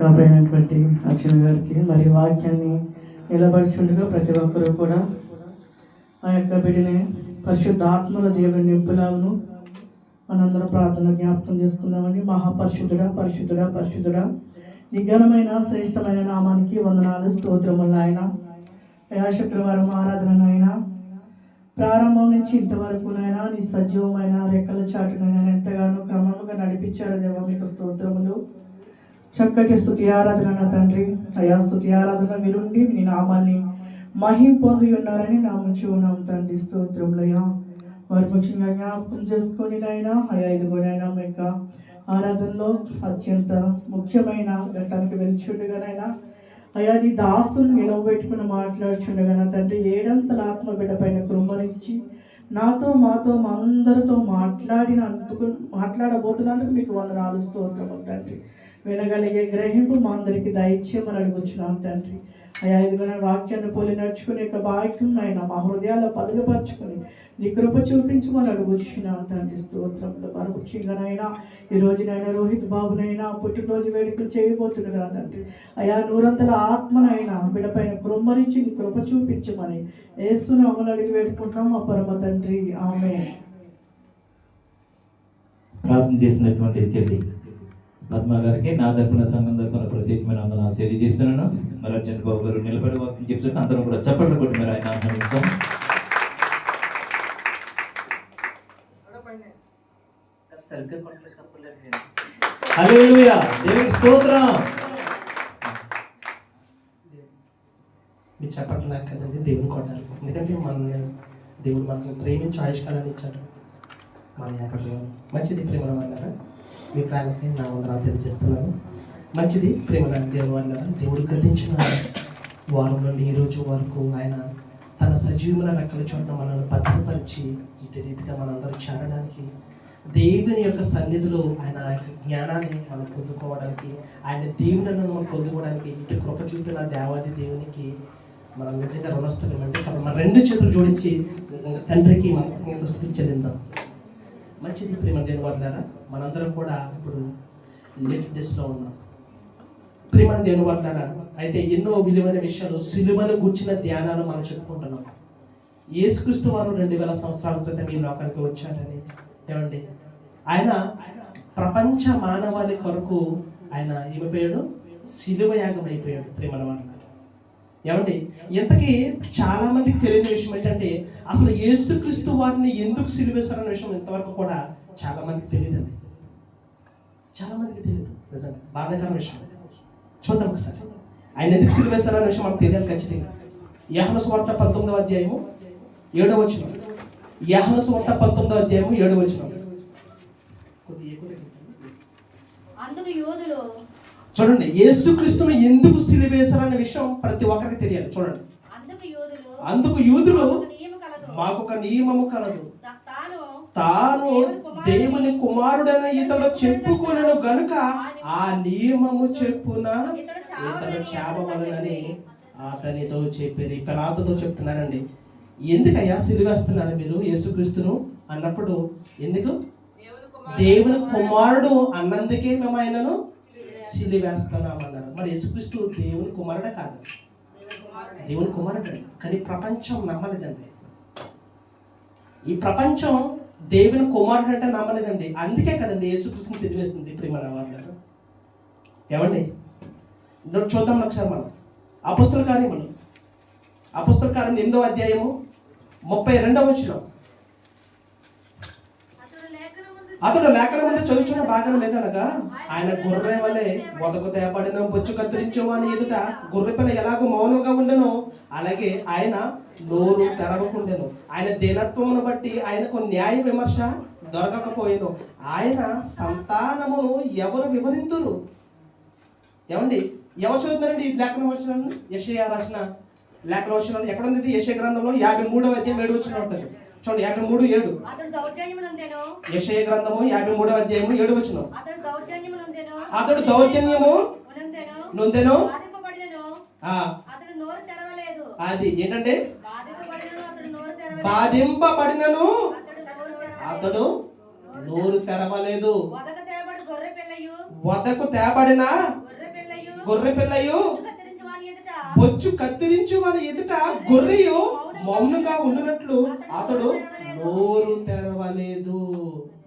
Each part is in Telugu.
అయినటువంటి అర్జున గారికి మరి వాక్యాన్ని నిలబడుచుండగా ప్రతి ఒక్కరూ కూడా ఆ యొక్క బిడ్డని పరిశుద్ధ ఆత్మల దేవుని నింపులావును మనందరం ప్రార్థన జ్ఞాపకం చేసుకుందామని. మహాపరిశుద్ధుడా పరిశుద్ధుడా పరిశుద్ధుడా నీ ఘనమైన శ్రేష్టమైన నామానికి వందనాలు స్తోత్రములు నాయన. అయా శుక్రవారం ఆరాధన నాయన ప్రారంభం నుంచి ఇంతవరకు నాయన నీ సజీవమైన రెక్కల చాటునైనా ఎంతగానో క్రమంగా నడిపించారు దేవా, మీకు స్తోత్రములు. చక్కటి స్తుతి ఆరాధన నా తండ్రి. అయా స్తుతి ఆరాధన విరుండి నీ నామాన్ని మహిం పొంది ఉన్నారని నామించి ఉన్నాం తండ్రి. స్తోత్రములయ్యా. వారు ముఖ్యంగా జ్ఞాపకం చేసుకొని నాయన అయా ఇదిగోనైనా మీ యొక్క ఆరాధనలో అత్యంత ముఖ్యమైన ఘట్టానికి వెళ్చుండగానైనా అయా నీ దాసుని నిలవబెట్టుకుని మాట్లాడుచుండగా నా తండ్రి ఏడంతల ఆత్మ బిడ్డ పైన కృంభరించి నాతో మాతో మా అందరితో మాట్లాడబోతున్నందుకు మీకు వందనాలు స్తోత్రము తండ్రి. వినగలిగే గ్రహింపు మా అందరికీ దయచేయమని అడుగుచున్నాం తండ్రి. అయా ఇదిగోన వాక్యాన్ని పోలి నడుచుకునే యొక్క భాగ్యం ఆయన మా హృదయాల్లో పదులుపరుచుకొని నీ కృప చూపించమని అడుగుచున్నాం తండ్రి. స్తోత్రంలో మరి ముఖ్యంగానైనా ఈ రోజునైనా రోహిత్ బాబునైనా పుట్టినరోజు వేడుకలు చేయబోతుండగా తండ్రి అయా నూరంతల ఆత్మనైనా బిడ్డపైన కృమ్మరించి నీ కృప చూపించమని యేసుని అమలు అడిగి వేడుకుంటున్నాం మా పరమ తండ్రి. ఆమేన్. ప్రార్థన చేసినటువంటి చెల్లి పద్మ గారికి నా తరపున సంఘం తరపున ప్రత్యేకమైన వందనాలు తెలియజేస్తున్నాను. మరి అర్జున్ బాబు గారు నిలబడి వాక్యం చెప్తారు. అందరం కూడా చప్పట్లు కొట్టి మరి ఆయన ఆహ్వానిస్తాం. హల్లెలూయా, దేవునికి స్తోత్రం. మీరు చెప్పట్లు నాకు కదండి, దేవుని కొట్టాలి. ఎందుకంటే దేవుడు మనల్ని ప్రేమించి ఆయుష్కాలాన్ని ఇచ్చాడు. మన అక్కడ మంచిది ప్రేమల వాళ్ళారా, మీ ప్రేమకి నా వందనాలు తెలియజేస్తున్నాను. మంచిది ప్రేమల దేవుని వాళ్ళారా, దేవుడు గతించిన వారం నుండి ఈ రోజు వరకు ఆయన తన సజీవుల రెక్కల చోట మనల్ని భద్రపరిచి ఇటు రీతిగా మనందరూ చేరడానికి, దేవుని యొక్క సన్నిధిలో ఆయన యొక్క జ్ఞానాన్ని మనం పొందుకోవడానికి, ఆయన దేవులను మనం పొందుకోవడానికి ఇటు కృప చూపిన దేవాది దేవునికి మనం నిజంగా రుణస్తులం. అంటే మన రెండు చేతులు జోడించి తండ్రికి మనం కృతజ్ఞత స్తుతి చెల్లిద్దాం. మంచిది ప్రేమ దేవుని వాళ్ళారా, మనందరం కూడా ఇప్పుడు లేట్ డేస్లో ఉన్నాం. ప్రేమ దేవుని వాళ్ళారా, అయితే ఎన్నో విలువైన విషయాలు సిలువను కూర్చిన ధ్యానాలు మనం చెప్పుకుంటున్నాం. యేసుక్రీస్తు వారు 2000 సంవత్సరాల క్రితం ఈ లోకానికి వచ్చారని. ఏమండి, ఆయన ప్రపంచ మానవాళి కొరకు ఆయన ఏమైపోయాడు? సిలువ యాగం అయిపోయాడు. ప్రేమల వాళ్ళ ఏమండి, ఇంతకీ చాలా మందికి తెలియని విషయం ఏంటంటే అసలు యేసుక్రీస్తు వారిని ఎందుకు సిలువేశారన్న విషయం ఇంతవరకు కూడా చాలా మందికి తెలియదండి. చాలా మందికి తెలియదు. నిజంగా బాధాకరమైన విషయం. చూద్దాం ఒకసారి ఆయన ఎందుకు సిలువేశారన్న విషయం మనకు తెలియాలి ఖచ్చితంగా. యోహాను సువార్త 19వ అధ్యాయము 7వ వచనం. యోహాను సువార్త 19వ అధ్యాయము 7వ వచనం. చూడండి, యేసుక్రీస్తును ఎందుకు సిలువేశారన్న విషయం ప్రతి ఒక్కరికి తెలియాలి. చూడండి, అందుకు యూదులు మాకొక నియమము కలదు, తాను దేవుని కుమారుడైన ఇతడు చెప్పుకొనెను గనుక ఆ నియమము చెప్పున ఇతడు చావవలెనని అతనితో చెప్పేది. పిలాతుతో చెప్తున్నారండి, ఎందుకయ్యా సిలువేస్తున్నారు మీరు యేసుక్రీస్తును అన్నప్పుడు, ఎందుకు? దేవుని కుమారుడు అన్నందుకే మేము ఆయనను సిలువేస్తున్నామన్నారు. మరి యేసుక్రీస్తు దేవుని కుమారుడే కాదు, దేవుని కుమారుడే. కానీ ప్రపంచం నమ్మలేదండి. ఈ ప్రపంచం దేవుని కుమారుడు అంటే నమ్మలేదండి. అందుకే కదండి యేసుక్రీస్తుని సిలువేసింది. ప్రేమ నావారు ఏమండి, చూద్దాం ఒకసారి మనం అపొస్తల కార్యములు 8వ అధ్యాయము 32వ వచనం. అతడు లేఖన ముందు చదువుచున్న భాగం మీదనగా ఆయన గొర్రె వలె వదకు తేపడిన బొచ్చు కత్తిరించేవాని ఎదుట గొర్రె పిల్ల ఎలాగో మౌనంగా ఉండెనో అలాగే ఆయన నోరు తెరవకుండెను. ఆయన దీనత్వమును బట్టి ఆయనకు న్యాయ విమర్శ దొరకకపోయేను. ఆయన సంతానమును ఎవరు వివరింతురు? ఏమండి, ఎవరు చదువుతున్నారండి ఈ లేఖన వచనాలను? యెషయా రాసిన లేఖన వచనాలు ఎక్కడ ఉంది? యెషయా గ్రంథంలో 53వ అధ్యాయం 7వ వచనం ఉంటుంది. చూడండి, 53:7. యెషయా గ్రంథము 53వ అధ్యాయము 7వ వచనం. అతడు దౌర్జన్యము నొందెను. అది ఏంటంటే బాధింపబడినను అతడు నోరు తెరవలేదు. వదకు తేబడిన గొర్రె పిల్లయు బొచ్చు కత్తిరించి వారి ఎదుట గొర్రెయు మౌనంగా ఉండునట్లు అతడు నోరు తెరవలేదు.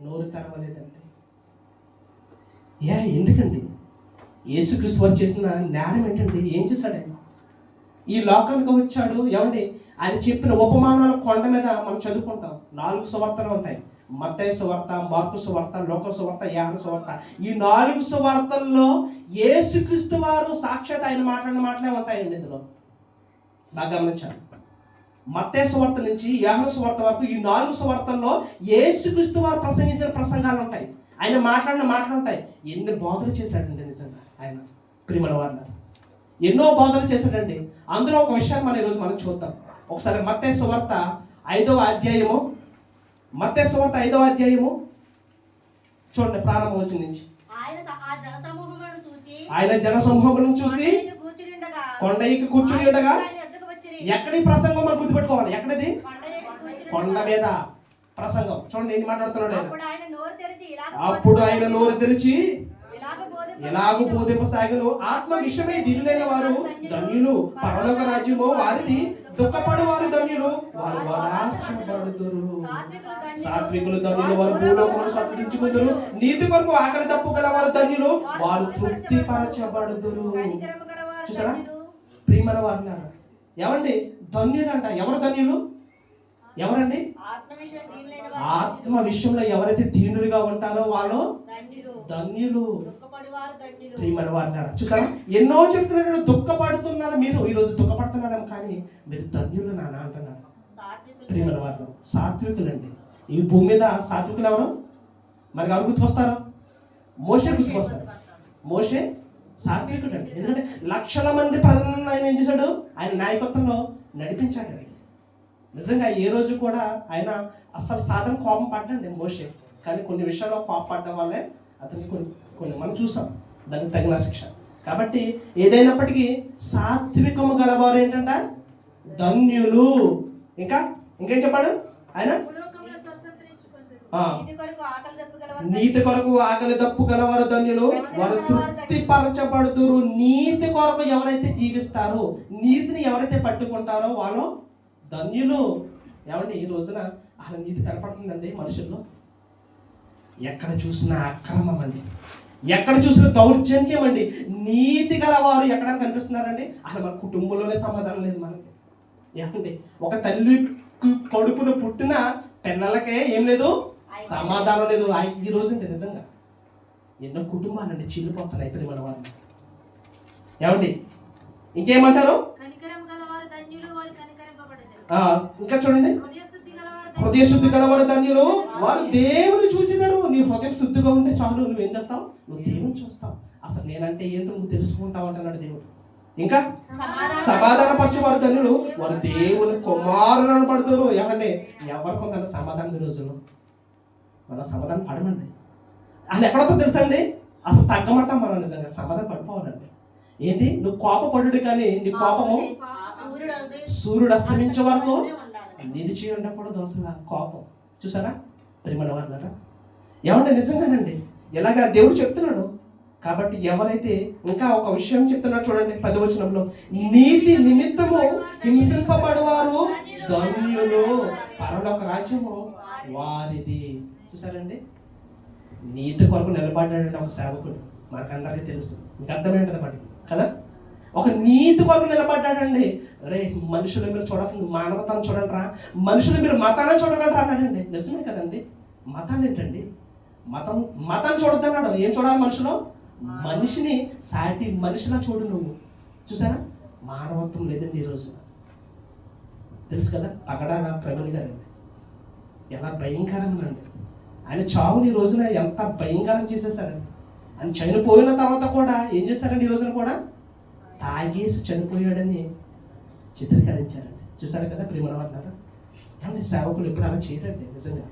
నోరు తెరవలేదండి. ఎందుకండి? యేసుక్రీస్తు వారు చేసిన నేరం ఏంటండి? ఏం చేశాడు ఆయన? ఈ లోకానికి వచ్చాడు. ఏమండి, ఆయన చెప్పిన ఉపమానాల కొండ మీద మనం చదువుకుంటాం. 4 సువార్తలు ఉంటాయి. మత్తయి సువార్త, మార్కు సువార్త, లూకా సువార్త, యోహాను సువార్త. ఈ 4 సువార్తల్లో యేసుక్రీస్తు వారు సాక్షాత్ ఆయన మాట్లాడిన మాటలే ఉంటాయండి. ఇందులో బాగా గమనించాలి. మత్తయి సువార్త నుంచి యోహాను సువార్త వరకు ఈ 4 సువార్తల్లో యేసుక్రీస్తు వారు ప్రసంగించిన ప్రసంగాలు ఉంటాయి. ఆయన మాట్లాడిన మాటలు ఉంటాయి. ఎన్ని బోధలు చేశాడండి నిజంగా ఆయన, ప్రియమైన వారు. ఎన్నో బోధలు చేశాడండి. అందులో ఒక విషయాన్ని మనం ఈరోజు మనం చూద్దాం. ఒకసారి మత్తయి సువార్త 5వ అధ్యాయము, మత్తయి సువార్త 5వ అధ్యాయము చూడండి, ప్రారంభం వచ్చిన నుంచి. ఆయన జన సమూహములను చూసి కొండ ఎక్కి కూర్చుని ఉండగా, ఎక్కడి ప్రసంగం మనం గుర్తుపెట్టుకోవాలి. ఎక్కడిది? కొండ మీద ప్రసంగం. చూడండి ఏం మాట్లాడుతున్నాడు ఆయన. అప్పుడు ఆయన నోరు తెరిచి ఎలాగూ బోధింపసాగను, ఆత్మ విషయమై దీనులైన వారు ధన్యులు, పరలోక రాజ్యము వారిది, దుఃఖపడు వారు ధన్యులు, వారు ఓదార్చబడుదురు. సాత్వికులు ధన్యులు, వారు భూలోకమును స్వతంత్రించుకుందురు. నీతి కొరకు ఆకలి దప్పు గల వారు ధన్యులు, వారు తృప్తి పరచబడుదురు. చూసారా ప్రియమైన వారు? ఏమండి ధన్యులు అంట. ఎవరు ధన్యులు? ఎవరండి? ఆత్మ విషయంలో ఎవరైతే దీనులుగా ఉంటారో వాళ్ళు ధన్యులు. ప్రియమైన వారు చూసారా, ఎన్నో చెప్తున్నాడు. దుఃఖపడుతున్నారు మీరు, ఈరోజు దుఃఖపడుతున్నారేమో, కానీ మీరు ధన్యులు నాన్న అంటున్నారు. ప్రియమైన వారు సాత్వికులండి. ఈ భూమి మీద సాత్వికులు ఎవరు? మరి ఎవరు గుర్తుకొస్తారు? మోషే గుర్తుకొస్తారు. మోషే సాత్వికుడు అండి. ఎందుకంటే లక్షల మంది ప్రజలను ఆయన ఏం చేశాడు? ఆయన నాయకత్వంలో నడిపించాడు. నిజంగా ఏ రోజు కూడా ఆయన అసలు సాధారణ కోపం పడ్డండి మోషే, కానీ కొన్ని విషయాల్లో కోపం పడ్డం వల్లే అతనికి కొన్ని మనం చూసాం, దానికి తగిన శిక్ష. కాబట్టి ఏదైనప్పటికీ సాత్వికము గలవారు ఏంటంట? ధన్యులు. ఇంకేం చెప్పాడు ఆయన? నీతి కొరకు ఆకలి దప్పు గలవారు ధన్యులు, వారు తృప్తి పరచబడుదురు. నీతి కొరకు ఎవరైతే జీవిస్తారో, నీతిని ఎవరైతే పట్టుకుంటారో వాళ్ళు ధన్యులు. ఏమండి ఈ రోజున అసలు నీతి కనపడుతుందండి మనుషుల్లో. ఎక్కడ చూసినా అక్రమం అండి, ఎక్కడ చూసినా దౌర్జన్యం అండి. నీతి గలవారు ఎక్కడ కనిపిస్తున్నారండి? అసలు మన కుటుంబంలోనే సమాధానం లేదు మనకి. ఏమండి ఒక తల్లి కడుపున పుట్టిన పిల్లలకే ఏం లేదు, సమాధానం లేదు. ఈ రోజు అంటే నిజంగా ఎన్నో కుటుంబాలండి చీలిపోతున్నాయి ప్రియమైన వాళ్ళు. ఏమండి ఇంకేమంటారు? ఇంకా చూడండి, హృదయ శుద్ధి గలవారు ధన్యులు, వారు దేవుని చూచిదారు. నీ హృదయం శుద్ధిగా ఉంటే చాలు, నువ్వేం చేస్తావు? నువ్వు దేవుని చూస్తావు. అసలు నేనంటే ఏంటో నువ్వు తెలుసుకుంటావు అంటున్నాడు దేవుడు. ఇంకా సమాధాన పరచేవారు ధన్యులు, వారు దేవుని కుమారులను పడుతారు. ఏమండి ఎవరికి ఉందంటే సమాధానం ఈ రోజుల్లో? మనం సమాధానం పడమండి. అసలు ఎక్కడతో తెలుసండి? అసలు తగ్గమంటాం మనం. నిజంగా సమాధానం పడిపోవాలండి. ఏంటి? నువ్వు కోపపడు, కానీ నీ కోపము సూర్యుడు అస్తమించే వరకు నిలిచి ఉండకూడదు. అసలు కోపం చూసారా ప్రియమైన వారులారా? ఏమంటే నిజంగానండి ఎలాగా దేవుడు చెప్తున్నాడు. కాబట్టి ఎవరైతే ఇంకా ఒక విషయం చెప్తున్నాడు చూడండి 10వ వచనంలో, నీతి నిమిత్తము హింసింపబడువారు ధన్యులు, పరలోక రాజ్యము వారిది. చూసారండి, నీతి కొరకు నిలబడ్డాడండి ఒక సేవకుడు. మనకందరికీ తెలుసు. ఇంకా అర్థమేంటది మాట కదా? ఒక నీతి కొరకు నిలబడ్డాడండి. రే మనుషులు మీరు చూడాల్సింది మానవతాన్ని చూడండి రా, మనుషులు మీరు మతాన్ని చూడకండి అన్నాడండి. నిజమే కదండి. మతాన్ని ఏంటండి? మతాన్ని చూడొద్దన్నాడు. ఏం చూడాలి? మనుషులు మనిషిని సాటి మనిషిలా చూడు నువ్వు. చూసారా మానవత్వం లేదండి ఈరోజు. తెలుసు కదా పగడాల ప్రవీణ్ గారండి, ఎలా భయంకరంగానండి. ఆయన చావుని ఈ రోజున ఎంత భయంకరం చేసేసారండి. ఆయన చనిపోయిన తర్వాత కూడా ఏం చేశారండి? ఈ రోజున కూడా తాగేసి చనిపోయాడని చిత్రీకరించారండి. చూసారు కదా ప్రియమైన వారులారా? ఏమంటే సేవకులు ఎప్పుడు అలా చేయరండి. నిజంగా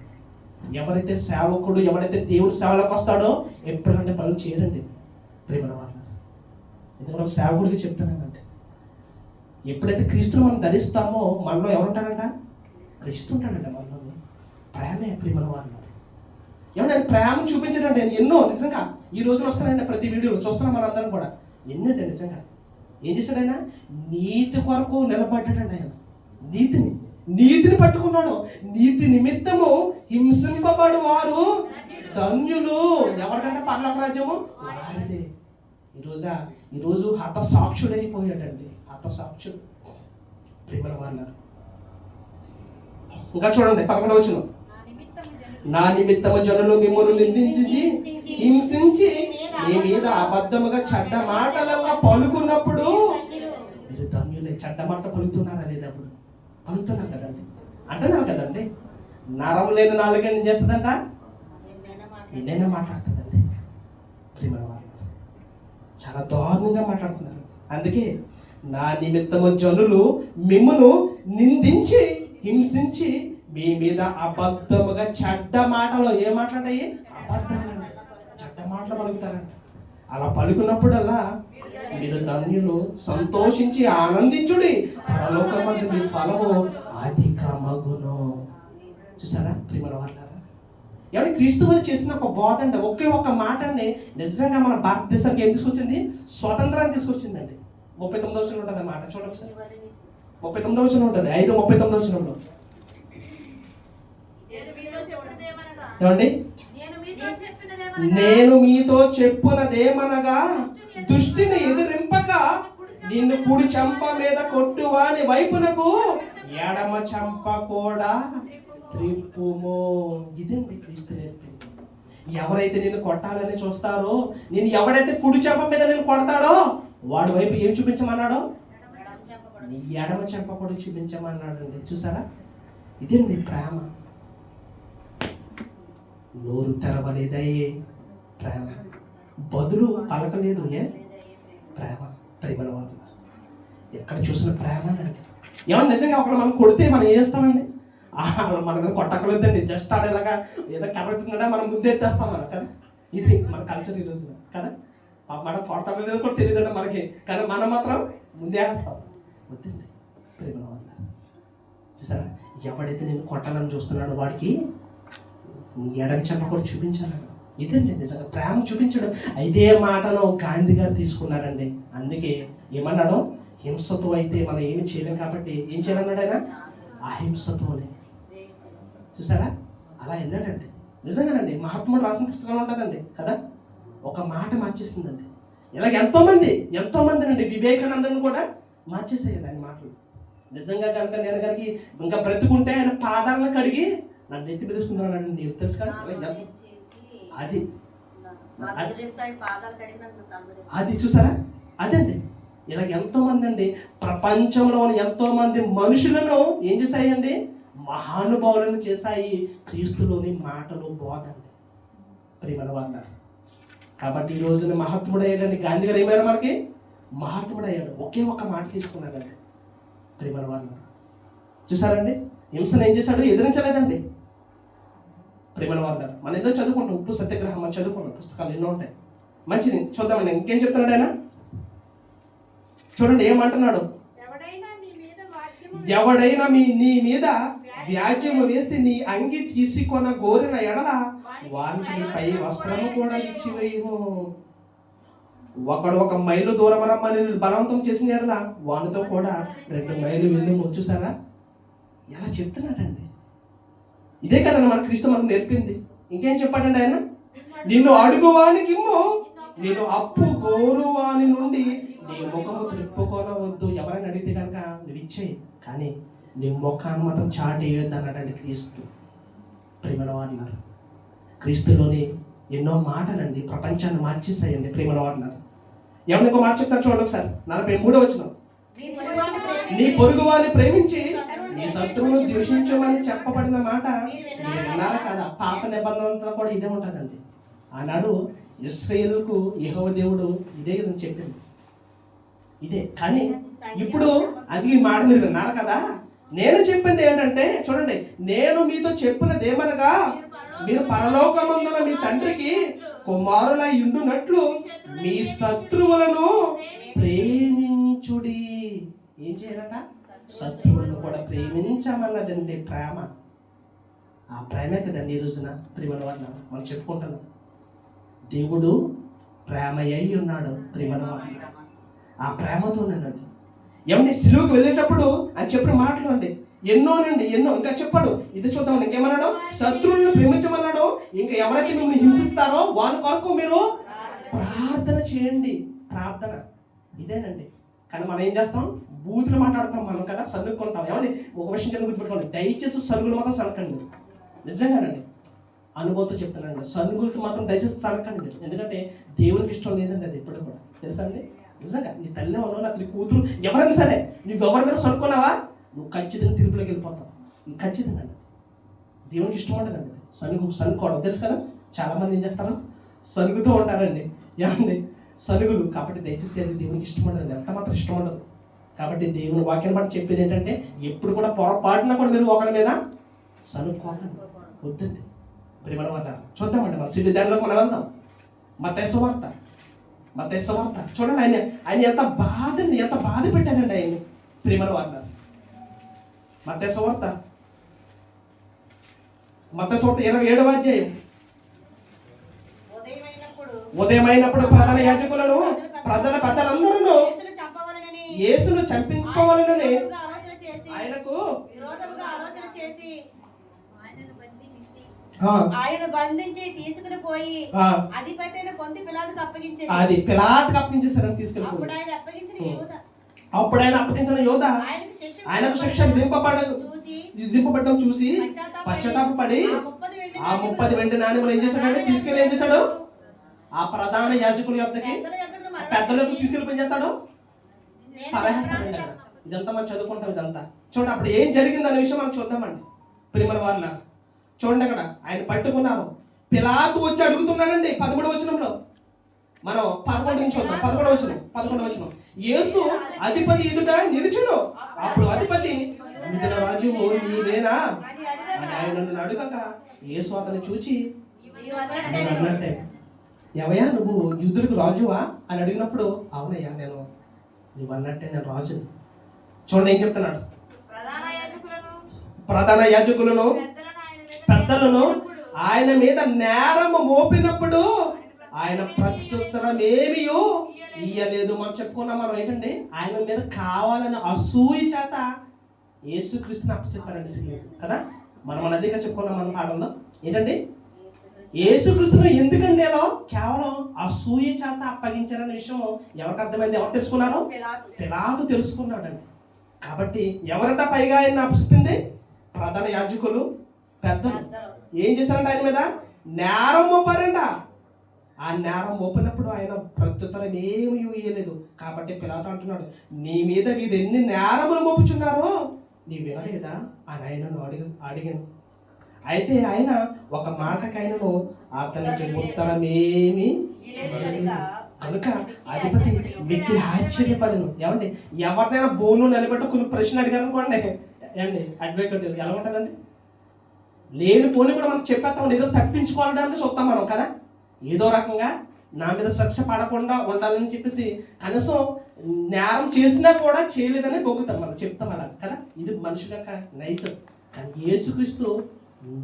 ఎవరైతే సేవకుడు, ఎవరైతే దేవుడు సేవలోకి వస్తాడో ఎప్పుడంటే పనులు చేయరండి ప్రియమైన వారులారా. ఎందుకంటే ఒక సేవకుడికి చెప్తానంటే, ఎప్పుడైతే క్రీస్తుని మనం ధరిస్తామో మనలో ఎవరుంటారంట? క్రీస్తు ఉంటాడంట మనలో. ప్రేమే ప్రియమైన వారులారా. ఏమంటే ఆయన ప్రేమ చూపించడండి. ఎన్నో నిజంగా ఈ రోజున వస్తున్నాయండి, ప్రతి వీడియోలో చూస్తున్నాం మనందరం కూడా. ఎన్నంటే నిజంగా ఏం చేశాడు ఆయన? నీతి కొరకు నిలబడ్డాడండి ఆయన. నీతిని పట్టుకున్నాడు. నీతి నిమిత్తము హింసింపబడు వారు ధన్యులు. ఎవరికంటే పరలోక రాజ్యము వారిదే. ఈరోజు హతసాక్షుడైపోయాడండి. హతసాక్షుడు ప్రేమల వాళ్ళారు. ఇంకా చూడండి 11వ వచనం. నా నిమిత్తము జనులు మిమ్మల్ని నిందించి హింసించి మీ మీద అబద్ధముగా చెడ్డ మాటలల్లా పలుకున్నప్పుడు మీరు ధన్యులే. చెడ్డ మాట పలుకుతున్నారా లేదా? అప్పుడు పలుకుతున్నారు కదండి, అంటున్నారు కదండి. నరం లేని నాలుగే ఏం చేస్తుందంట? ఎన్నైనా మాట్లాడుతుందండి. ప్రేమ చాలా దారుణంగా మాట్లాడుతున్నారు. అందుకే నా నిమిత్తము జనులు మిమ్మను నిందించి హింసించి మీ మీద అబద్ధముగా చెడ్డ మాటలు ఏ మాట్లాడాయి? అబద్ధాలండి, చెడ్డ మాటలు పలుకుతారంట. అలా పలుకున్నప్పుడల్లా మీరు ధన్యులు, సంతోషించి ఆనందించుడి, పరలోకమందు మీ ఫలము అధికమగును. చూసారా ప్రియమైన వాళ్ళారా? ఎవరి క్రీస్తు వారు చేసిన ఒక బోధ అండి, ఒకే ఒక్క మాట అండి నిజంగా మన భారతదేశానికి ఏం తీసుకొచ్చింది? స్వతంత్రాన్ని తీసుకొచ్చిందండి. 39వ వచనం ఉంటుంది మాట చూడండి ఒకసారి. 39వ వచనం ఉంటుంది, 5:39వ వచనంలో ఏమండి? నేను మీతో చెప్పునదేమనగా దుష్టిని ఎదిరింపక నిన్ను కుడి చెంప మీద కొట్టువాని వైపునకు ఎడమ చెంప కూడా త్రిప్పుము. ఇదండి క్రీస్తు నేర్పింది. ఎవరైతే నిన్ను కొట్టాలని చూస్తారో, నేను ఎవడైతే కుడి చెంప మీద నేను కొడతాడో వాడి వైపు ఏం చూపించమన్నాడో? నీ ఎడమ చెంప కూడా చూపించమన్నాడు అండి. చూసారా? ఇదండి ప్రేమ. నోరు తెరవలేదయ్యే ప్రేమ, బదులు పలకలేదు ఏ ప్రేమ. ప్రేమల వాళ్ళు ఎక్కడ చూసిన ప్రేమ అండి. ఏమన్నా నిజంగా ఒకరు మనం కొడితే మనం ఏం చేస్తామండి? మన మీద కొట్టకలేదండి, జస్ట్ ఆడేలాగా ఏదో కర్ర తిన్నాడా మనం ముందెత్తేస్తాం మనం కదా. ఇది మన కల్చర్ ఈరోజు కదా. మనం కొడతామో లేదో కూడా తెలియదండి మనకి, కానీ మనం మాత్రం ముందే వేస్తాం. వద్దండి ప్రేమల వల్ల. చూసారా? ఎవడైతే నేను కొట్టాలని చూస్తున్నాడో వాడికి ఎడం చెంప కూడా చూపించాలన్నాడు. ఇదండి నిజంగా ప్రేమ చూపించడం. ఇదే మాటను గాంధీ గారు తీసుకున్నారండి. అందుకే ఏమన్నాడు? హింసతో అయితే మనం ఏమి చేయలేం కాబట్టి ఏం చేయాలన్నాడు ఆయన? అహింసతోనే. చూసారా? అలా వెళ్ళాడండి. నిజంగానండి మహాత్ముడు రాసిన పుస్తకంలో ఉంటుందండి కదా. ఒక మాట మార్చేసిందండి. ఇలాగ ఎంతో మంది అండి వివేకానందని కూడా మార్చేసేయండి ఆయన మాటలు. నిజంగా కనుక నేను కనుక ఇంకా బ్రతుకుంటే ఆయన పాదాలను కడిగి నన్ను నెత్తి తీసుకున్నానండి. నీకు తెలుసు కదా అది చూసారా? అదండి ఇలా ఎంతో మంది అండి ప్రపంచంలో ఉన్న ఎంతో మంది మనుషులను ఏం చేశాయండి? మహానుభావులను చేశాయి క్రీస్తులోని మాటలు, బోధండి ప్రియమైన వాళ్ళ. కాబట్టి ఈ రోజున మహాత్ముడు అయ్యాడండి. గాంధీ గారు ఏమైనా మనకి మహాత్ముడు అయ్యాడు. ఒకే ఒక్క మాట తీసుకున్నాడండి ప్రియమైన వాళ్ళ. చూసారండి? హింసను ఏం చేశాడు? ఎదిరించలేదండి ప్రేమల వాళ్ళ. మనం ఎన్నో చదువుకుంటాం, ఉప్పు సత్యాగ్రహం మనం చదువుకున్నాం, పుస్తకాలు ఎన్నో ఉంటాయి. మంచిది చూద్దామండి. ఇంకేం చెప్తున్నాడు ఆయన? చూడండి ఏమంటున్నాడు? ఎవడైనా నీ మీద వ్యాజ్యము వేసి నీ అంగి తీసుకొన గోరిన ఎడల వానికి నీ పై వస్త్రము కూడా ఇచ్చివేయము. ఒకడు 1 మైలు దూరం రమ్మని బలవంతం చేసిన ఎడల వానితో కూడా 2 మైలు వెళ్ళము. చూసారా? ఎలా చెప్తున్నాడండి? ఇదే కదండి మన క్రీస్తు మనకు నేర్పింది. ఇంకేం చెప్పాడండి ఆయన? నిన్ను అడుగువానికి నేను అప్పు గోరువాని నుండి నీ ముఖము త్రిప్పుకొనవద్దు. ఎవరైనా అడిగితే కనుక నువ్వు ఇచ్చేయి, కానీ నీ ముఖాన్ని మాత్రం చాటేయొద్దు అన్నాడండి క్రీస్తు. ప్రేమల వారు క్రీస్తులోని ఎన్నో మాటలండి ప్రపంచాన్ని మార్చేసాయండి ప్రేమల వారు. ఎవరిని ఇంకో మాట చెప్తారు చూడండి ఒకసారి. 43వ వచనం. నీ పొరుగువారిని ప్రేమించి నీ శత్రువును ద్వేషించమని చెప్పబడిన మాట మీరు విన్నారా కదా. పాత నిబంధనతో కూడా ఇదే ఉంటుందండి. ఆనాడు ఇశ్రాయేలుకు యెహోవా దేవుడు ఇదే చెప్పింది, ఇదే. కానీ ఇప్పుడు అది ఈ మాట మీరు విన్నారు కదా. నేను చెప్పింది ఏంటంటే చూడండి, నేను మీతో చెప్పినది ఏమనగా మీరు పరలోకమందున మీ తండ్రికి కుమారులై ఉండునట్లు మీ శత్రువులను ప్రేమించుడి. ఏం చేయాలట? శత్రువులను కూడా ప్రేమించమన్నదండి ప్రేమ. ఆ ప్రేమే కదండి ఈ రోజున ప్రేమల వల్ల మనం చెప్పుకుంటున్నాం. దేవుడు ప్రేమ అయి ఉన్నాడు ప్రేమను. ఆ ప్రేమతోనేనండి. ఏమండి సిలువకు వెళ్ళేటప్పుడు అని చెప్పిన మాటలు అండి ఎన్నోనండి, ఎన్నో. ఇంకా చెప్పాడు, ఇది చూద్దాం, ఇంకేమన్నాడు, శత్రువులను ప్రేమించమన్నాడు. ఇంకా ఎవరైతే మిమ్మల్ని హింసిస్తారో వారి కొరకు మీరు ప్రార్థన చేయండి. ప్రార్థన ఇదేనండి. కానీ మనం ఏం చేస్తాం, బూతులు మాట్లాడతాం మనం కదా, సన్నుకుంటాం. ఏమండి ఒక విషయం కింద గుర్తుపెట్టుకోండి, దయచేసి సరుగులు మాత్రం సనకండి మీరు. నిజంగానండి, అనుభవంతో చెప్తానండి, సన్నుగులతో మాత్రం దయచేసి సనకండి మీరు. ఎందుకంటే దేవునికి ఇష్టం లేదండి అది ఎప్పుడు కూడా, తెలుసా అండి. నిజంగా నీ తల్లి వాళ్ళు అతని కూతురు ఎవరైనా సరే నువ్వు ఎవరి మీద సనుకున్నావా నువ్వు ఖచ్చితంగా తిరుపులోకి వెళ్ళిపోతావు. ఇది ఖచ్చితంగా అండి, దేవునికి ఇష్టం ఉంటుందండి సనుకోవడం. తెలుసు కదా, చాలా మంది ఏం చేస్తారు, సనుగుతూ ఉంటారండి. ఏమండి సనుగులు. కాబట్టి దయచేసి అది దేవునికి ఇష్టం ఉండదు, ఎంత మాత్రం ఇష్టం ఉండదు. కాబట్టి దేవుని వాక్యాన్ని బట్టి చెప్పేది ఏంటంటే, ఎప్పుడు కూడా పొరపాటున కూడా మీరు ఒకరి మీద సనుక్కోకండి, వద్దండి. ప్రేమ వల్ల చూద్దామండి, మన సిద్ధి దానిలోకి మనం వెళ్దాం. మత్తయి సువార్త చూడండి, ఆయన ఎంత బాధండి, ఎంత బాధ పెట్టారండి ఆయన్ని ప్రేమల వల్ల. మత్తయి సువార్త 27వ అధ్యాయం. ఉదయమైనప్పుడు ప్రధాన యాజకులను ప్రజల పెద్దలందరూ యేసును చంపించుకోవాలని ఆయనకు ఆయన బంధించి తీసుకుని పోయి అధిపతి పొంది పిలాతుకు అప్పగించారు. అది పిలాతుకు అప్పగించేసారని తీసుకెళ్ళి అప్పుడు ఆయన అప్పగించిన యోధ ఆయనకు శిక్ష విధింపబడడం చూసి పశ్చాత్తాపపడి ఆ 30 వెండి నాణెములు ఏం చేశాడంటే తీసుకెళ్ళి ఏం చేశాడు, ఆ ప్రధాన యాజకుల యొద్దకి పెద్దల యొద్దకు తీసుకెళ్ళి ఏం చేస్తాడు, పరహేస్తాడండి. ఇదంతా మనం చదువుకుంటాం. ఇదంతా చూడండి, అప్పుడు ఏం జరిగింది అనే విషయం మనం చూద్దామండి. ప్రేమల వారిన చూడండి, అక్కడ ఆయన పట్టుకున్నారు. పిలాతు వచ్చి అడుగుతున్నాడండి 13వ వచనంలో. మనం 11 నుంచి చూద్దాం. 11వ వచనం. యేసు అధిపతి ఎదుట నిలిచెను. అప్పుడు అధిపతి, యూదుల రాజువు నీవేనా అని ఆయన అడుగక యేసు అతన్ని చూచి అన్నట్టే, ఎవయ్యా నువ్వు యూదులకు రాజువా అని అడిగినప్పుడు, అవునయ్యా నువ్వు అన్నట్టే నేను రాజుని. చూడండి ఏం చెప్తున్నాడు, ప్రధాన యాజకులను పెద్దలను ఆయన మీద నేరము మోపినప్పుడు ఆయన ప్రత్యుత్తరం ఏమీ ఇయ్యలేదు. మనం చెప్పుకున్నాం, మనం ఏంటంటే ఆయన మీద కావాలని అసూయ చేత యేసుక్రీస్తుని అప్పచెప్పారండి సిలువ కదా. మనం అదేగా చెప్పుకున్నాం మన పాఠంలో. ఏంటంటే యేసుక్రీస్తును ఎందుకండి అలా కేవలం అసూయ చేత అప్పగించారనే విషయం ఎవరికి అర్థమైంది, ఎవరు తెలుసుకున్నారో, పిలాతు తెలుసుకున్నాడండి. కాబట్టి ఎవరంట పైగా ఆయన అప్పచెప్పింది, ప్రధాన యాజకులు పెద్దలు. ఏం చేశారంట, ఆయన మీద నేరం మోపారంట. ఆ నేరం మోపినప్పుడు ఆయన ప్రత్యుత్తరం ఏమీ ఇయ్యలేదు. కాబట్టి పిలాతు అంటున్నాడు, నీ మీద వీరు ఎన్ని నేరములు మోపుచున్నారో నీ వినలేదా అని ఆయనను అడిగాను. అయితే ఆయన ఒక మాటకైనను అతనికి ఉత్తరం ఏమీ కనుక అధిపతి మిక్కిలి ఆశ్చర్యపడను. ఏమండి ఎవరినైనా బోను నిలబెట్టి కొన్ని ప్రశ్న అడిగారు అనుకోండి, ఏమండి అడ్వకేట్ ఎలా ఉంటుందండి, లేని పోనీ కూడా మనం చెప్పేస్తాం, ఏదో తప్పించుకోవడానికి చూస్తాం మనం కదా. ఏదో రకంగా నా మీద శిక్ష పడకుండా ఉండాలని చెప్పేసి కనీసం నేరం చేసినా కూడా చేయలేదని బొక్కుతాం, మనం చెప్తాం అలా కదా. ఇది మనుషుల యొక్క నైజం. కానీ యేసుక్రీస్తు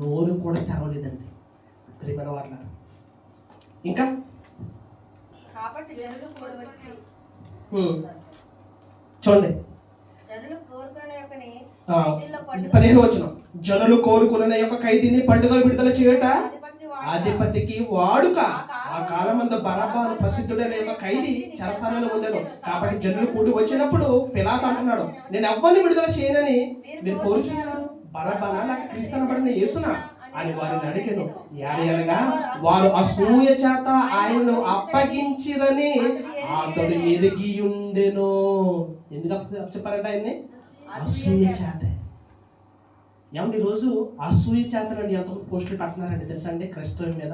నోరు కూడా తెరవలేదండి ప్రియమైన వాళ్ళ. ఇంకా చూడండి 15వ వచనం. జనులు కోరుకున్న యొక్క ఖైదీని పండుగలు విడుదల చేయట అధిపతికి వాడుక. ఆ కాలమందు బరబ్బను ప్రసిద్ధుడైన యొక్క ఖైదీ చెరసాలలో ఉండేను. కాబట్టి జనులు కూడి వచ్చినప్పుడు పిలాతు అంటున్నాడు, నేను ఎవ్వరిని విడుదల చేయనని మీరు కోరుచున్నారు, బరబ్బనా లేక క్రీస్తునబడిన యేసునా అని వారిని అడిగాను. అనగా వారు అసూయ చేత ఆయనను అప్పగించిరని అతడు ఎరిగి ఉండెను. ఎందుకు చెప్పారంట ఆయన్ని, అసూయ చేత. ఏమండి ఈరోజు అసూయ చేతనండి ఎంతమంది పోస్టులు పెడుతున్నారండి తెలుసా అండి క్రైస్తవం మీద.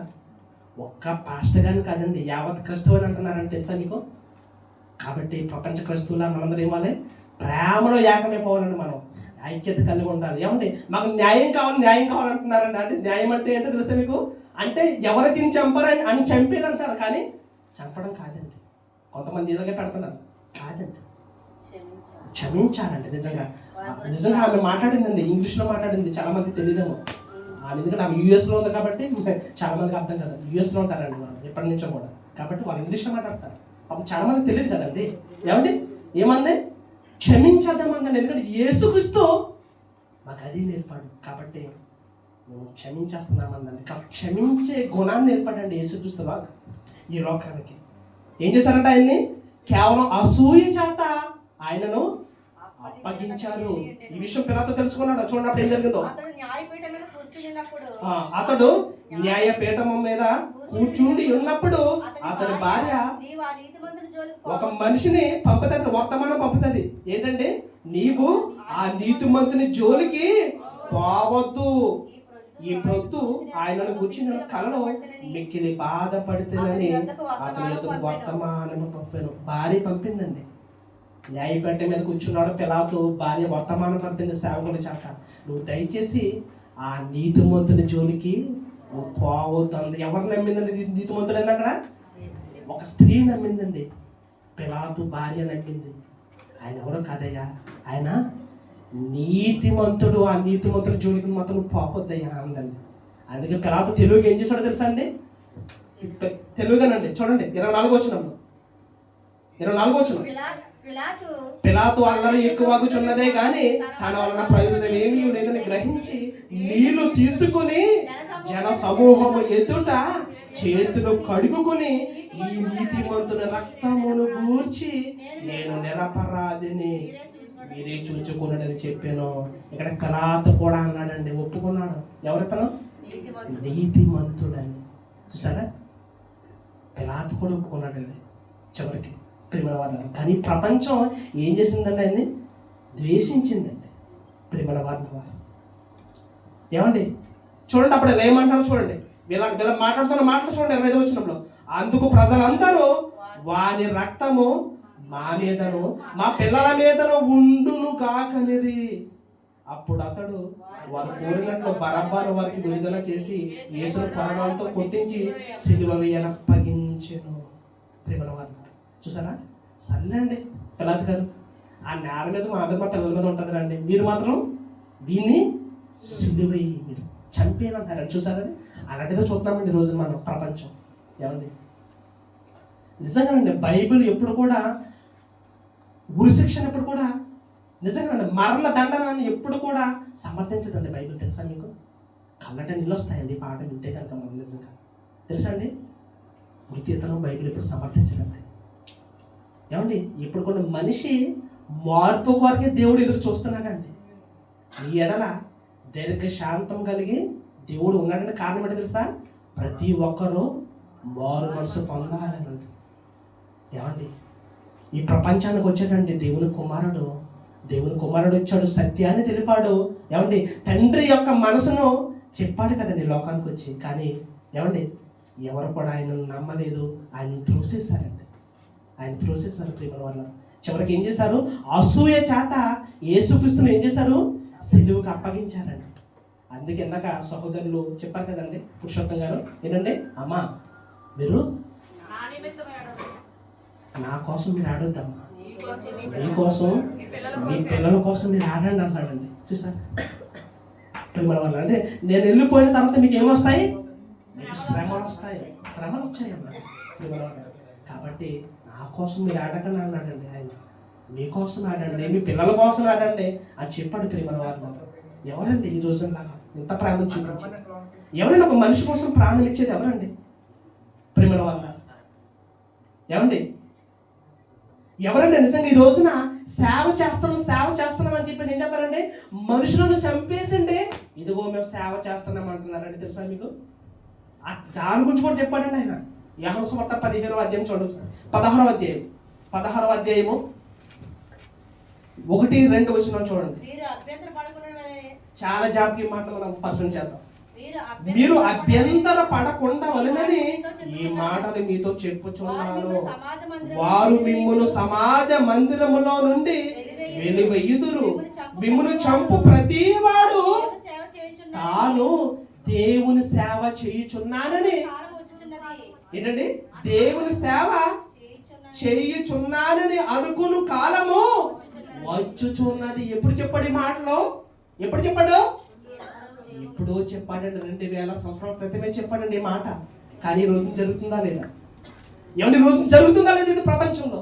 ఒక్క పాస్టర్ గాని కాదండి, యావత్ క్రైస్తవుని అంటున్నారండి తెలుసా మీకు. కాబట్టి ప్రపంచ క్రైస్తవులా మనందరూ ఏమాలి, ప్రేమలో ఏకమైపోవాలండి, మనం ఐక్యత కలిగి ఉండాలి. ఏమండి మాకు న్యాయం కావాలంటున్నారండి. అంటే న్యాయం అంటే ఏంటో తెలుసా మీకు, అంటే ఎవరైతే దీన్ని చంపారని అని చంపేది అంటారు, కానీ చంపడం కాదండి. కొంతమంది ఇలాగే పెడుతున్నారు, కాదండి, క్షమించాలండి. నిజంగా ఆమె మాట్లాడిందండి, ఇంగ్లీష్లో మాట్లాడింది, చాలా మందికి తెలియదేమో. ఎందుకంటే ఆమె యూఎస్లో ఉంది కాబట్టి చాలా మందికి అర్థం కదా. యూఎస్లో ఉంటారండి మనం ఎప్పటి నుంచో కూడా. కాబట్టి వాళ్ళు ఇంగ్లీష్లో మాట్లాడతారు. పాపం చాలా మంది తెలియదు కదండి. ఏమండి ఏమంది? క్షమించేద్దామందండి. ఎందుకంటే యేసుక్రీస్తు మాకు అది నేర్పాడు. కాబట్టి మేము క్షమించేస్తున్నామందండి. కాబట్టి క్షమించే గుణాన్ని నేర్పాడండి యేసుక్రీస్తు ఈ లోకానికి. ఏం చేశారంటే ఆయన్ని కేవలం అసూయ చేత ఆయనను అప్పగించారు. ఈ విషయం పిల్లతో తెలుసుకున్నాడు. చూడప్పుడు ఏం జరిగిందో, అతడు న్యాయపీఠం మీద కూర్చుండి ఉన్నప్పుడు అతని భార్య ఒక మనిషిని పంపుతుంది, వర్తమానం పంపుతుంది. ఏంటంటే, నీవు ఆ నీతిమంతుని జోలికి పోవద్దు. ఈ ప్రొద్దు ఆయనను కూర్చుని కలలో మిక్కిలి బాధపడితేనని అతని యొక్క వర్తమానం పంపాను. భార్య పంపిందండి. న్యాయపేట మీద కూర్చున్నాడు పిలాతు. భార్య వర్తమానం పంపింది సేవకుల చేత, నువ్వు దయచేసి ఆ నీతిమంతుని జోలికి నువ్వు పోవద్దు. ఎవరు నమ్మిందండి నీతిమంతుడైనా? అక్కడ ఒక స్త్రీ నమ్మిందండి. పిలాతు భార్య నమ్మింది. ఆయన ఎవరో కాదయ్యా, ఆయన నీతిమంతుడు. ఆ నీతిమంతుడి జోలికి మాత్రం నువ్వు పోవద్దయ్యా అందండి. అందుకే పిలాతు తెలుగు ఏం చేశాడో తెలుసా అండి? తెలుగుగానండి, చూడండి 24 వచనంలో. పిలాతు అల్లరి ఎక్కువగుచున్నదే గాని తన వలన ప్రయోజనం ఏమీ లేదని గ్రహించి నీళ్లు తీసుకుని జన సమూహము ఎదుట చేతులు కడుగుకుని ఈ నీతిమంతుని రక్తమును గూర్చి నేను నిరపరాధిని, మీరే చూచుకున్నాడని చెప్పాను. ఇక్కడ పిలాతు కూడా అన్నాడండి, ఒప్పుకున్నాడు. ఎవరితను? నీతిమంతుడని. చూసారా, పిలాతు కూడా ఒప్పుకున్నాడండి చివరికి. ప్రేమల వాళ్ళ కానీ ప్రపంచం ఏం చేసిందండి? ఆయన్ని ద్వేషించిందండి. ప్రేమల వాళ్ళ ఏమండి చూడండి, అప్పుడు ఏమంటారు చూడండి, వీళ్ళ మాట్లాడుతున్న మాటలు చూడండి 25వ వచనంలో. అందుకు ప్రజలందరూ వాని రక్తము మా మీదను మా పిల్లల మీదను ఉండును కాకనిరి. అప్పుడు అతడు వారు కోరినట్లు బరబ్బను వారికి విడుదల చేసి యేసును కొరడాలతో కొట్టించి సిలువ వేయన అప్పగించెను. ప్రేమల వాళ్ళ చూసారా, సర్లేండి పిలాతు గారు, ఆ నేల మీద మా పిల్లల మీద ఉంటుంది రండి, మీరు మాత్రం దీన్ని సిలువై మీరు చంపేనంటారండి. చూసారండి, అలాంటిదో చూస్తున్నామండి రోజు మనం ప్రపంచం. ఏమండి నిజంగానండి, బైబిల్ ఎప్పుడు కూడా ఉరిశిక్షణ ఎప్పుడు కూడా నిజంగానండి మరణ దండనాన్ని ఎప్పుడు కూడా సమర్థించదండి బైబిల్. తెలుసా మీకు? కళ్ళట నీళ్ళు వస్తాయండి పాట వింటే కనుక. మనం నిజంగా తెలుసా అండి, మృత్యుతనం బైబిల్ ఎప్పుడు సమర్థించదండి. ఏమండి ఇప్పుడు కొన్ని మనిషి మార్పు కొరకే దేవుడు ఎదురు చూస్తున్నాడండి. ఈ ఎడల దీర్ఘ శాంతం కలిగి దేవుడు ఉన్నాడంటే కారణం ఏంటో తెలుసా? ప్రతి ఒక్కరూ మారు మనసు పొందాలని. ఏమండి ఈ ప్రపంచానికి వచ్చాడండి దేవుని కుమారుడు. దేవుని కుమారుడు వచ్చాడు, సత్యాన్ని తెలిపాడు. ఏమండి తండ్రి యొక్క మనసును చెప్పాడు కదండి లోకానికి వచ్చి. కానీ ఏమండి ఎవరు కూడా ఆయనను నమ్మలేదు, ఆయన త్రోసేశారండి. ఆయన త్రోసేశారు ప్రేమల వల్ల. చివరికి ఏం చేశారు? అసూయ చేత యేసుక్రీస్తుని ఏం చేశారు? సిలువకు అప్పగించారండి. అందుకే ఇందాక సహోదరులు చెప్పారు కదండి, పురుషోత్తం గారు, ఏంటంటే అమ్మా మీరు నా కోసం మీరు ఆడొద్దమ్మా, మీకోసం మీ పిల్లల కోసం మీరు ఆడండి అన్నాడండి. చూసారు ప్రేమల వల్ల. అంటే నేను వెళ్ళిపోయిన తర్వాత మీకు ఏమొస్తాయి? మీకు శ్రమలు వస్తాయి. శ్రమలు వచ్చాయి అన్నాడు ప్రేమల వల్ల. కాబట్టి నా కోసం మీరు ఆడకండి అన్నాడండి ఆయన. మీకోసం ఆడండి, మీ పిల్లల కోసం ఆడండి అని చెప్పాడు ప్రేమల వల్ల. ఎవరండి ఈ రోజుల్లో ఇంత ప్రాణం చూపించారు? ఎవరండి ఒక మనిషి కోసం ప్రాణం ఇచ్చేది? ఎవరండి? ప్రేమల వల్ల. ఏమండి ఎవరండి నిజంగా ఈ రోజున సేవ చేస్తున్నాం అని చెప్పేసి ఏం చేస్తారండి? మనుషులను చంపేసిండి ఇదిగో మేము సేవ చేస్తున్నాం అంటున్నారండి. తెలుసా మీకు? దాని గురించి కూడా చెప్పాడండి ఆయన. యోహాను సువార్త 15వ అధ్యాయం చూడండి, 16వ అధ్యాయము 1-2 వచనం చూడండి. చాలా జాగ్రత్తగా మాటలు మనం పరిశీలన చేద్దాం. మీరు అభ్యంతర పడకుండా వలనని ఈ మాటలు మీతో చెప్పుచున్నాను. వారు మిమ్మును సమాజ మందిరములో నుండి వెలివెయ్యుదురు. మిమ్మును చంపు ప్రతివాడు తాను దేవుని సేవ చేయుచున్నానని. ఏంటండి? దేవుని సేవ చేయుచున్నానని అనుకును కాలము వచ్చుచున్నది. ఎప్పుడు చెప్పాడు ఈ మాటలో? ఎప్పుడు చెప్పాడు? ఎప్పుడో చెప్పాడండి. 2000 సంవత్సరాల క్రితమే చెప్పాడండి ఈ మాట. కానీ ఈ రోజు జరుగుతుందా లేదా? ఏమంటే రోజు జరుగుతుందా లేదు ఇది ప్రపంచంలో?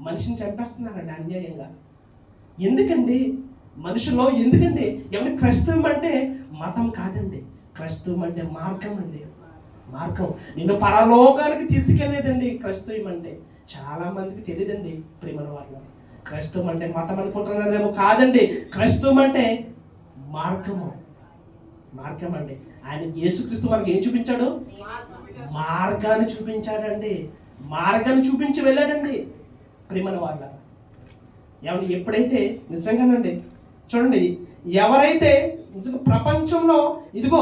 మనిషిని చంపేస్తున్నారండి అన్యాయంగా. ఎందుకండి మనుషుల్లో? ఎందుకండి? ఏమంటే క్రైస్తవం అంటే మతం కాదండి, క్రైస్తవం అంటే మార్గం అండి. మార్గం నిన్ను పరలోకానికి తీసుకెళ్లేదండి క్రైస్తవం అంటే. చాలా మందికి తెలియదండి ప్రేమల వాళ్ళ. క్రైస్తవం అంటే మతం అనుకుంటున్నారేమో, కాదండి. క్రైస్తవం అంటే మార్గము, మార్గం అండి. ఆయన యేసుక్రీస్తు మనకి ఏం చూపించాడు? మార్గాన్ని చూపించాడండి. మార్గాన్ని చూపించి వెళ్ళాడండి ప్రేమల వాళ్ళ. ఏమంటే ఎప్పుడైతే నిజంగానండి చూడండి, ఎవరైతే నిజంగా ప్రపంచంలో ఇదిగో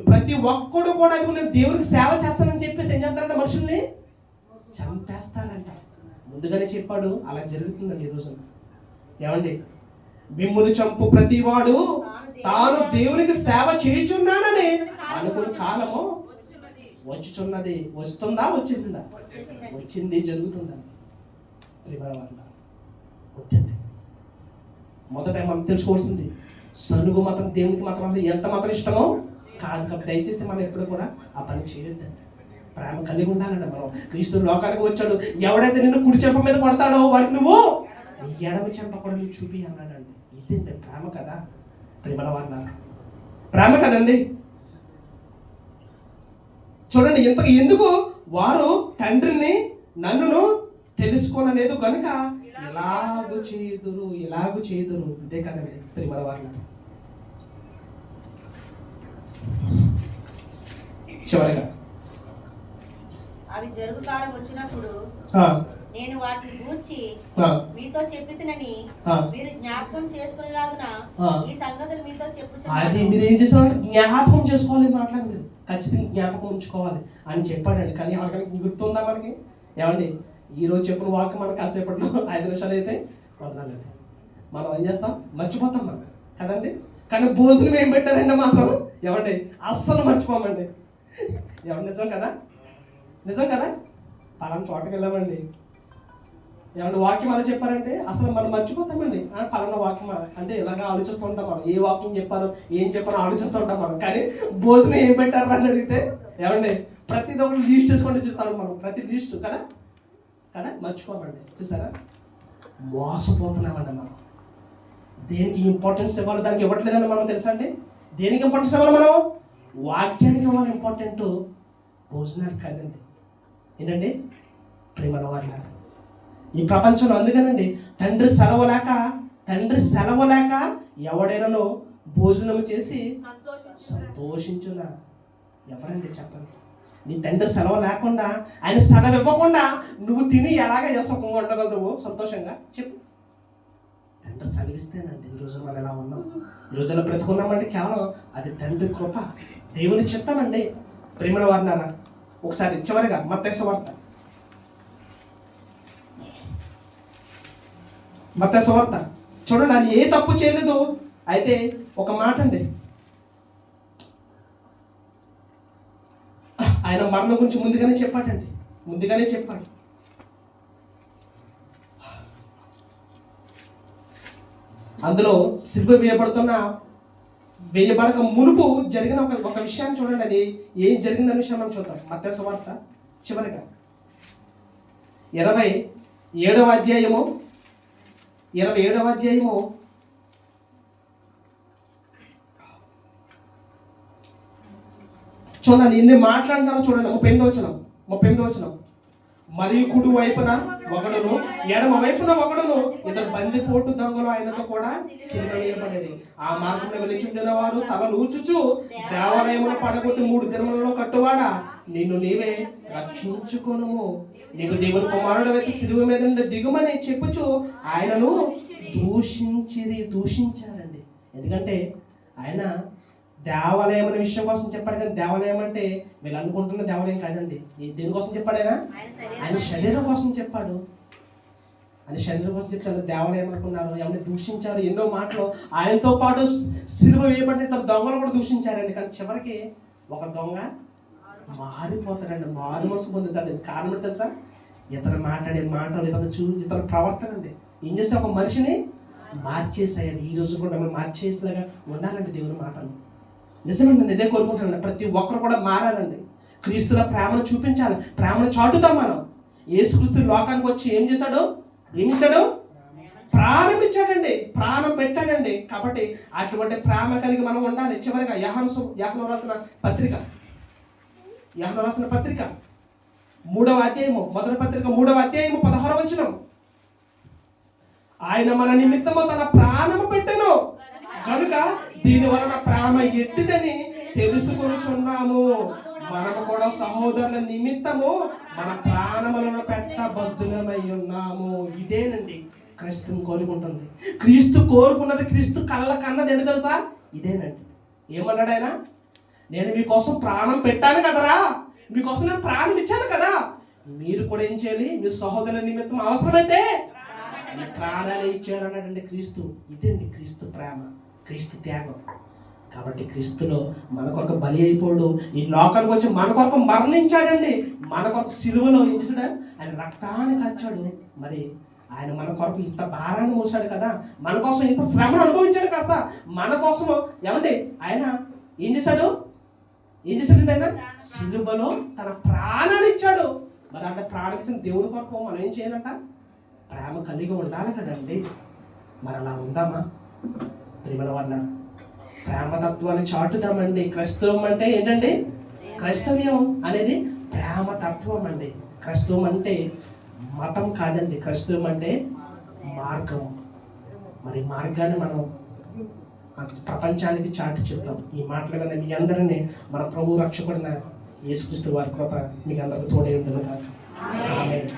ప్రతి ఒక్కడు కూడా ఇదిగో నేను దేవుడికి సేవ చేస్తానని చెప్పేసి ఏం చేస్తారంటే మనుషుల్ని చంపేస్తారంట. ముందుగానే చెప్పాడు, అలా జరుగుతుందండి ఈ రోజున. ఏమండి, మిమ్మును చంపు ప్రతివాడు తాను దేవునికి సేవ చేయుచున్నానని అనుకున్న కాలము వచ్చుచున్నది. వస్తుందా? వచ్చిందా? వచ్చింది, జరుగుతుందా? ప్రియమైన వాళ్ళ, వద్దండి. మొదట మనం తెలుసుకోవాల్సింది, సనుగు మాత్రం దేవునికి మాత్రం ఎంత మాత్రం ఇష్టమో కాదు. కాబట్టి దయచేసి మనం ఎప్పుడు కూడా ఆ పని చేయొద్దండి. ప్రేమ కలిగి ఉండాలండి మనం. క్రీస్తు లోకానికి వచ్చాడు, ఎవడైతే నిన్ను కుడి చెంప మీద కొడతాడో వాడికి నువ్వు ఎడమ చెంప కూడా నువ్వు చూపి అన్నాడండి. ఇదండి ప్రేమ కదా ప్రేమల వాళ్ళ, ప్రేమ కదండి. చూడండి ఇంతకు ఎందుకు వారు తండ్రిని నన్నును తెలుసుకోనలేదు కనుక ఎలాగూ చేయుదురు, ఎలాగూ చేయుదురు. ఇదే కదండి ప్రేమల వాళ్ళ. చివరిగా అవి జరుగు కాలం వచ్చినప్పుడు నేను వాటిని గూర్చి మీతో చెప్పుతునని మీరు జ్ఞాపకం చేసుకునేలాగున ఈ సంగతులు మీతో చెప్పుచున్నాను. అది మీరు ఏం చేస్తారంటే జ్ఞాపకం చేసుకోవాలి, మాట్లాడి మీరు ఖచ్చితంగా జ్ఞాపకం ఉంచుకోవాలి అని చెప్పాడండి. కానీ ఎవరికైనా గుర్తుందా మనకి? ఏమండి, ఈ రోజు చెప్పిన వాక్యం మనకు కాసేపట్లో 5 నిమిషాలు అయితే వదలాలండి. మనం ఏం చేస్తాం? మర్చిపోతాం మనం కదండి. కానీ భోజనం ఏం పెట్టారంటే మాత్రం ఏమండి అస్సలు మర్చిపోమండి. ఏమండి నిజం కదా? నిజం కదా? పలానా చోటకి వెళ్ళామండి, ఏమంటే వాక్యం అలా చెప్పారంటే అసలు మనం మర్చిపోతామండి. పలానా వాక్యం అంటే ఇలాగా ఆలోచిస్తూ ఉంటాం మనం, ఏ వాక్యం చెప్పారో ఏం చెప్పారో ఆలోచిస్తూ ఉంటాం మనం. కానీ భోజనం ఏం పెట్టారు అని అడిగితే ఏమండి ప్రతిది ఒకటి లీస్ట్ చేసుకుంటూ చూస్తాం మనం, ప్రతి లీస్ట్ కదా కదా మర్చిపోమండి. చూసారా, మోసపోతున్నామండి మనం. దేనికి ఇంపార్టెన్స్ ఇవ్వాలి దానికి ఇవ్వట్లేదని మనం తెలుసా అండి. దేనికి ఇంపార్టెన్స్ ఇవ్వాలి మనం? వాక్యానికి ఇవ్వాలి ఇంపార్టెంట్, భోజనానికి కాదండి. ఏంటండి ప్రేమల వాళ్ళ, ఈ ప్రపంచంలో అందుకనండి తండ్రి సెలవు లేక ఎవడైనాను భోజనం చేసి సంతోషించునా? ఎవరండి చెప్పండి? నీ తండ్రి సెలవు లేకుండా, ఆయన సెలవు ఇవ్వకుండా నువ్వు తిని ఎలాగ సుఖంగా ఉండగలవు సంతోషంగా? చెప్పు. తండ్రి సెలవిస్తేనండి ఈ రోజు మనం ఎలా ఉన్నాం, ఈ రోజున బ్రతుకున్నామంటే కేవలం అది తండ్రి కృప, దేవుని చిత్తమండి. ప్రేమల వారినారా, ఒకసారి చివరిగా మత్తయి సువార్త, మత్తయి సువార్త చూడండి. ఆయన ఏ తప్పు చేయలేదు. అయితే ఒక మాట అండి, ఆయన మరణం గురించి ముందుగానే చెప్పాడు. అందులో సిలువ వేయబడక మునుపు జరిగిన ఒక విషయాన్ని చూడండి. అది ఏం జరిగిందనే విషయం మనం చూద్దాం. మత్తయి సువార్త చివరిగా 27వ అధ్యాయము చూడండి ఎన్ని మాట్లాడుతారో చూడండి. 38వ వచనం. మరియు కుడి వైపున ఒకడును ఎడమ వైపున ఒకడును ఇద్దరు బందిపోటు దొంగలు ఆయనతో కూడా సిలువ వేయబడేది. ఆ మార్గంలో వెలిచుండిన వారు తలలు ఊచుచు దేవాలయమును పడగొట్టి 3 దినములలో కట్టువాడా నిన్ను నీవే రక్షించుకొనుము, నీకు దేవుని కుమారుడు అయితే సిలువ మీద నుండి దిగుమని చెప్పుచు ఆయనను దూషించారండి. ఎందుకంటే ఆయన దేవాలయం అనే విషయం కోసం చెప్పాడు. కానీ దేవాలయం అంటే వీళ్ళు అనుకుంటున్న దేవాలయం కాదండి. దేనికోసం చెప్పాడు? ఆయన శరీరం కోసం చెప్పాడు. ఆయన శరీరం కోసం చెప్తాను. దేవాలయం అనుకున్నారు, ఎవరిని దూషించారు, ఎన్నో మాటలు. ఆయనతో పాటు సిలువ వేయబడిన ఇద్దరు దొంగలు కూడా దూషించారండి. కానీ చివరికి ఒక దొంగ మారిపోతాడండి, మారు మనసు పొందుతాడు. కారణం ఏంటి తెలుసా? ఇతను మాట్లాడే మాటలు, ఇతను ప్రవర్తన అండి ఏం చేస్తే ఒక మనిషిని మార్చేసాయండి. ఈ రోజు కూడా మనం మార్చేసేలాగా ఉండాలండి దేవుని మాటలు. నిజమండి, నేను ఇదే కోరుకుంటున్నాను. ప్రతి ఒక్కరు కూడా మారాలండి, క్రీస్తుల ప్రేమను చూపించాలి, ప్రేమను చాటుతాం మనం. యేసుక్రీస్తు లోకానికి వచ్చి ఏం చేశాడు? ఏమిచ్చాడు? ప్రాణం ఇచ్చాడండి, ప్రాణం పెట్టాడండి. కాబట్టి అటువంటి ప్రేమ కలిగి మనం ఉండాలి. చివరిగా యోహాను రాసిన పత్రిక 3వ అధ్యాయము, మొదటి పత్రిక 3వ అధ్యాయము 16వ వచనం. ఆయన మన నిమిత్తము తన ప్రాణము పెట్టెను కనుక దీని వలన ప్రేమ ఎట్టిదని తెలుసుకొనుచున్నాము. మనము కూడా సహోదరుల నిమిత్తము మన ప్రాణములను పెట్టబద్దులమై ఉన్నాము. ఇదేనండి క్రీస్తుని కోరుకుంటుంది. క్రీస్తు కోరుకున్నది, క్రీస్తు కళ్ళ కన్నది ఏంటి తెలుసా? ఇదేనండి. ఏమన్నాడు ఆయన? నేను మీకోసం ప్రాణం పెట్టాను కదరా, మీకోసం నేను ప్రాణం ఇచ్చాను కదా, మీరు కూడా ఏం చేయాలి? మీ సహోదరుల నిమిత్తం అవసరమైతే మీ ప్రాణాలే ఇచ్చారు అన్నాడండి క్రీస్తు. ఇదండి క్రీస్తు ప్రేమ, క్రీస్తు త్యాగం. కాబట్టి క్రీస్తులో మన కొరకు బలి అయిపోడు, ఈ లోకానికి వచ్చి మన కొరకు మరణించాడండి. మన కొరకు సిలువలో ఏం చేశాడు? ఆయన రక్తాన్ని కార్చాడు. మరి ఆయన మన కొరకు ఇంత భారాన్ని మోసాడు కదా, మన కోసం ఇంత శ్రమను అనుభవించాడు కాస్త మన కోసం. ఏమండి ఆయన ఏం చేశాడండి? ఆయన సిలువలో తన ప్రాణాన్ని ఇచ్చాడు. మరి అంటే ప్రాణం ఇచ్చిన దేవుడి కొరకు మనం ఏం చేయాలంట? ప్రేమ కలిగి ఉండాలి కదండి. మరి అలా ఉందామా ప్రేమల వల్ల? ప్రేమతత్వాన్ని చాటుదామండి. క్రైస్తవం అంటే ఏంటండి? క్రైస్తవ్యం అనేది ప్రేమతత్వం అండి. క్రైస్తవం అంటే మతం కాదండి, క్రైస్తవం అంటే మార్గం. మరి మార్గాన్ని మనం ప్రపంచానికి చాటి చెప్తాం. ఈ మాటల మీద మీ అందరినీ మన ప్రభు రక్షకుడిన యేసుక్రీస్తు వారి కృప మీకు అందరికీ తోడై ఉండును గాక. ఆమేన్.